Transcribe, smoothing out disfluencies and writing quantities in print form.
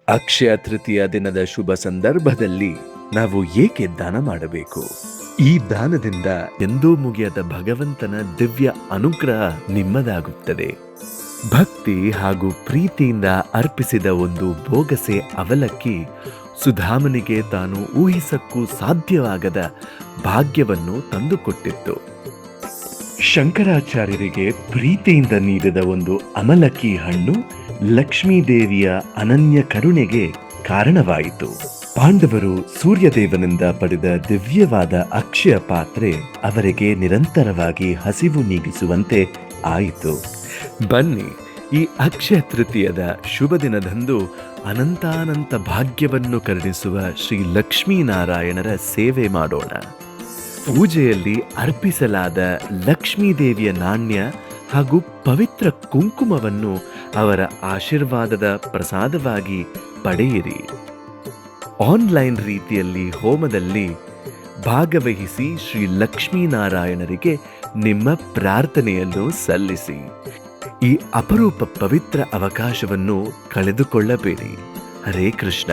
ಅಕ್ಷಯ ತೃತೀಯ ದಿನದ ಶುಭ ಸಂದರ್ಭದಲ್ಲಿ ನಾವು ಏಕೆ ದಾನ ಮಾಡಬೇಕು? ಈ ದಾನದಿಂದ ಎಂದೂ ಮುಗಿಯದ ಭಗವಂತನ ದಿವ್ಯ ಅನುಗ್ರಹ ನಿಮ್ಮದಾಗುತ್ತದೆ. ಭಕ್ತಿ ಹಾಗೂ ಪ್ರೀತಿಯಿಂದ ಅರ್ಪಿಸಿದ ಒಂದು ಬೋಗಸೆ ಅವಲಕ್ಕಿ ಸುಧಾಮನಿಗೆ ತಾನು ಊಹಿಸಕ್ಕೂ ಸಾಧ್ಯವಾಗದ ಭಾಗ್ಯವನ್ನು ತಂದುಕೊಟ್ಟಿತ್ತು. ಶಂಕರಾಚಾರ್ಯರಿಗೆ ಪ್ರೀತಿಯಿಂದ ನೀಡಿದ ಒಂದು ಅಮಲಕ್ಕಿ ಹಣ್ಣು ಲಕ್ಷ್ಮೀದೇವಿಯ ಅನನ್ಯ ಕರುಣೆಗೆ ಕಾರಣವಾಯಿತು. ಪಾಂಡವರು ಸೂರ್ಯದೇವನಿಂದ ಪಡೆದ ದಿವ್ಯವಾದ ಅಕ್ಷಯ ಪಾತ್ರೆ ಅವರಿಗೆ ನಿರಂತರವಾಗಿ ಹಸಿವು ನೀಗಿಸುವಂತೆ ಆಯಿತು. ಬನ್ನಿ, ಈ ಅಕ್ಷಯ ತೃತೀಯದ ಶುಭ ದಿನದಂದು ಅನಂತಾನಂತ ಭಾಗ್ಯವನ್ನು ಕರುಣಿಸುವ ಶ್ರೀ ಲಕ್ಷ್ಮೀನಾರಾಯಣರ ಸೇವೆ ಮಾಡೋಣ. ಪೂಜೆಯಲ್ಲಿ ಅರ್ಪಿಸಲಾದ ಲಕ್ಷ್ಮೀದೇವಿಯ ನಾಣ್ಯ ಹಾಗೂ ಪವಿತ್ರ ಕುಂಕುಮವನ್ನು ಅವರ ಆಶೀರ್ವಾದದ ಪ್ರಸಾದವಾಗಿ ಪಡೆಯಿರಿ. ಆನ್ಲೈನ್ ರೀತಿಯಲ್ಲಿ ಹೋಮದಲ್ಲಿ ಭಾಗವಹಿಸಿ ಶ್ರೀ ಲಕ್ಷ್ಮೀನಾರಾಯಣರಿಗೆ ನಿಮ್ಮ ಪ್ರಾರ್ಥನೆಯನ್ನು ಸಲ್ಲಿಸಿ. ಈ ಅಪರೂಪ ಪವಿತ್ರ ಅವಕಾಶವನ್ನು ಕಳೆದುಕೊಳ್ಳಬೇಡಿ. ಹರೇ ಕೃಷ್ಣ.